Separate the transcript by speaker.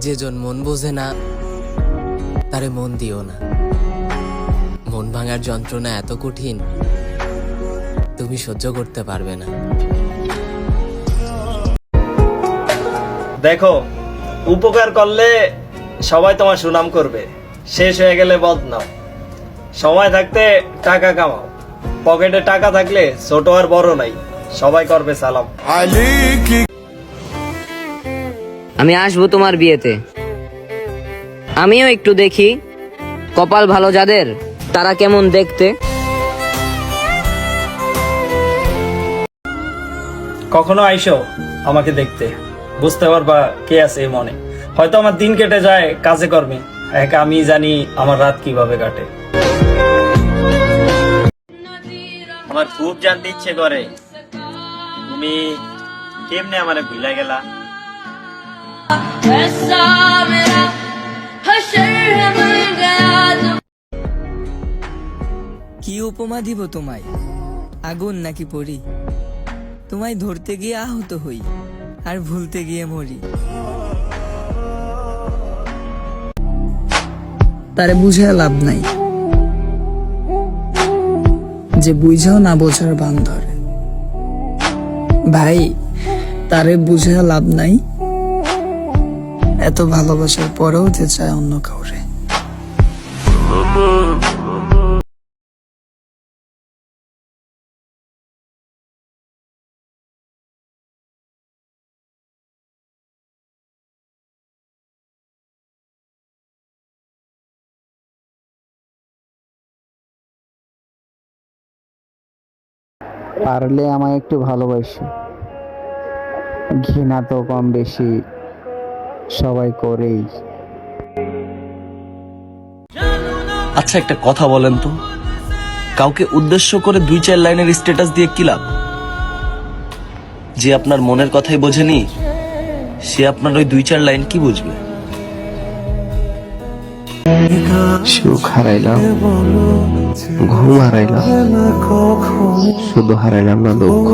Speaker 1: যে জন মন বোঝে না তারে মন দিও না। মন ভাঙার যন্ত্রণা এত কঠিন, তুমি সহ্য করতে পারবে না।
Speaker 2: দেখো, উপকার করলে সবাই তোমার সুনাম করবে, শেষ হয়ে গেলে বদনাম। সময় থাকতে টাকা কামাও, পকেটে টাকা থাকলে ছোট আর বড় নাই, সবাই করবে সালাম।
Speaker 3: আমি আসবো তোমার বিয়েতে, আমিও একটু দেখি কপাল ভালো যাদের তারা কেমন দেখতে।
Speaker 2: কখনো আইসো আমাকে দেখতে, বুঝতে পারবা কে আছে এই মনে। হয়তো আমার দিন কেটে যায় কাজে কর্মে, একা আমি জানি আমার রাত কিভাবে কাটে। আমার খুব জানতে ইচ্ছে করে তুমি কেমনে আমারে ভুলে গেলা।
Speaker 4: কি উপমা দিব তোমায়, আগুন নাকি পড়ি? তোমায় ধরতে গিয়ে আহত হই আর ভুলতে গিয়ে মরি। তারে বুঝে লাভ নাই, যে বুঝাও না বোঝার বান ধরে। ভাই, তারে বুঝে লাভ নাই, এত ভালোবাসার পরেও যে চায় অন্য কাউরে।
Speaker 5: পারলে আমায় একটু ভালোবাসো, ঘৃণা তো কম বেশি সবাই করেই।
Speaker 6: আচ্ছা, একটা কথা বলেন তো, কাউকে উদ্দেশ্য করে 2-4 লাইনের স্ট্যাটাস দিয়ে কি লাভ? যে আপনার মনের কথাই বোঝেনি, সে আপনার ওই 2-4 লাইন কি বুঝবে?
Speaker 5: সুখ হারাইলাম, ঘুম হারাইলাম, শুধু হারাইলাম না দুঃখ।